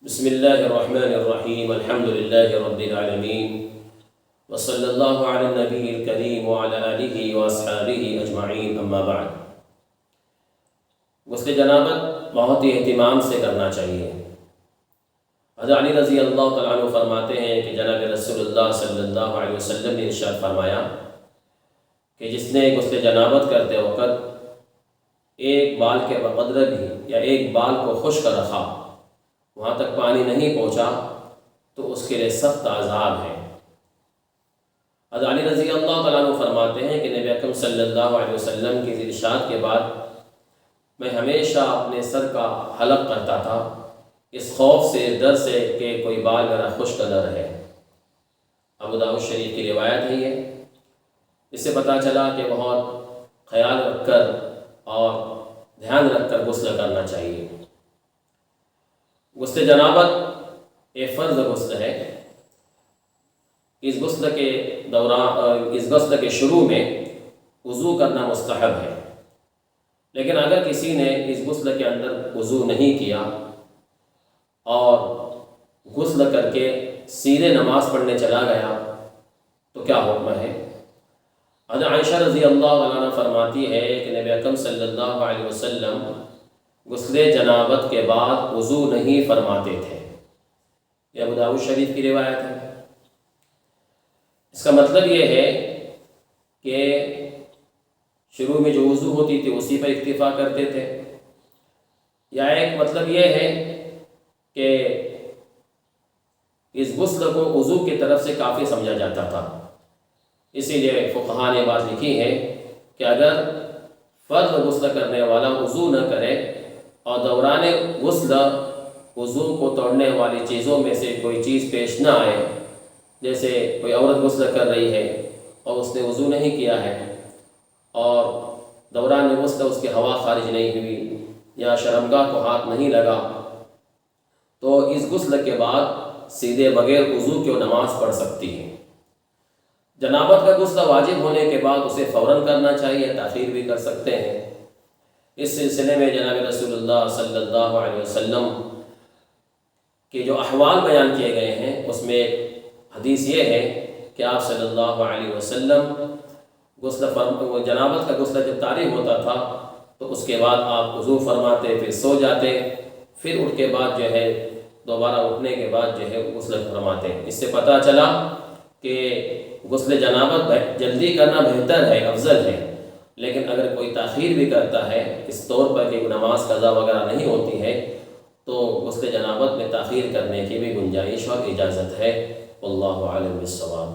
بسم اللہ الرحمن الرحیم الحمد للہ رب العالمین وصلی اللہ علی النبی الکریم وعلی آلہ واصحابہ اجمعین اما بعد۔ غسل جنابت بہت ہی اہتمام سے کرنا چاہیے۔ حضرت علی رضی اللہ تعالیٰ عنہ فرماتے ہیں کہ جناب رسول اللہ صلی اللہ علیہ وسلم نے ارشاد فرمایا کہ جس نے غسل جنابت کرتے وقت ایک بال کے بقدر بھی یا ایک بال کو خشک رکھا، وہاں تک پانی نہیں پہنچا، تو اس کے لیے سخت عذاب ہے۔ حضرت علی رضی اللہ تعالیٰ عنہ فرماتے ہیں کہ نبی اکرم صلی اللہ علیہ وسلم کی ارشاد کے بعد میں ہمیشہ اپنے سر کا حلق کرتا تھا، اس خوف سے، ڈر سے کہ کوئی بال میرا خشک نہ رہے۔ ابو داؤد شریف کی روایت ہے یہ۔ اس سے پتہ چلا کہ بہت خیال رکھ کر اور دھیان رکھ کر غسل کرنا چاہیے۔ غسل جنابت ایک فرض غسل ہے۔ اس غسل کے شروع میں وضو کرنا مستحب ہے، لیکن اگر کسی نے اس غسل کے اندر وضو نہیں کیا اور غسل کر کے سیدھے نماز پڑھنے چلا گیا تو کیا حکم ہے؟ حضرت عائشہ رضی اللہ عنہا فرماتی ہے کہ نبی اکرم صلی اللہ علیہ وسلم غسل جنابت کے بعد وضو نہیں فرماتے تھے۔ یہ ابو داؤد شریف کی روایت ہے۔ اس کا مطلب یہ ہے کہ شروع میں جو وضو ہوتی تھی اسی پر اکتفا کرتے تھے، یا ایک مطلب یہ ہے کہ اس غسل کو وضو کی طرف سے کافی سمجھا جاتا تھا۔ اسی لیے فقہاء نے بات لکھی ہے کہ اگر فرض غسل کرنے والا وضو نہ کرے اور دوران غسل وضو کو توڑنے والی چیزوں میں سے کوئی چیز پیش نہ آئے، جیسے کوئی عورت غسل کر رہی ہے اور اس نے وضو نہیں کیا ہے اور دوران غسل اس کی ہوا خارج نہیں ہوئی یا شرمگاہ کو ہاتھ نہیں لگا، تو اس غسل کے بعد سیدھے بغیر وضو کے نماز پڑھ سکتی ہے۔ جنابت کا غسل واجب ہونے کے بعد اسے فوراً کرنا چاہیے، تاخیر بھی کر سکتے ہیں۔ اس سلسلے میں جناب رسول اللہ صلی اللہ علیہ وسلم کے جو احوال بیان کیے گئے ہیں اس میں ایک حدیث یہ ہے کہ آپ صلی اللہ علیہ وسلم جنابت کا غسل جب طاری ہوتا تھا تو اس کے بعد آپ وضو فرماتے، پھر سو جاتے، پھر اٹھ کے بعد جو ہے دوبارہ اٹھنے کے بعد جو ہے غسل فرماتے۔ اس سے پتہ چلا کہ غسل جنابت جلدی کرنا بہتر ہے، افضل ہے، لیکن اگر کوئی تاخیر بھی کرتا ہے اس طور پر کہ نماز قضا وغیرہ نہیں ہوتی ہے تو غسل جنابت میں تاخیر کرنے کی بھی گنجائش اور اجازت ہے۔ واللہ اعلم بالصواب۔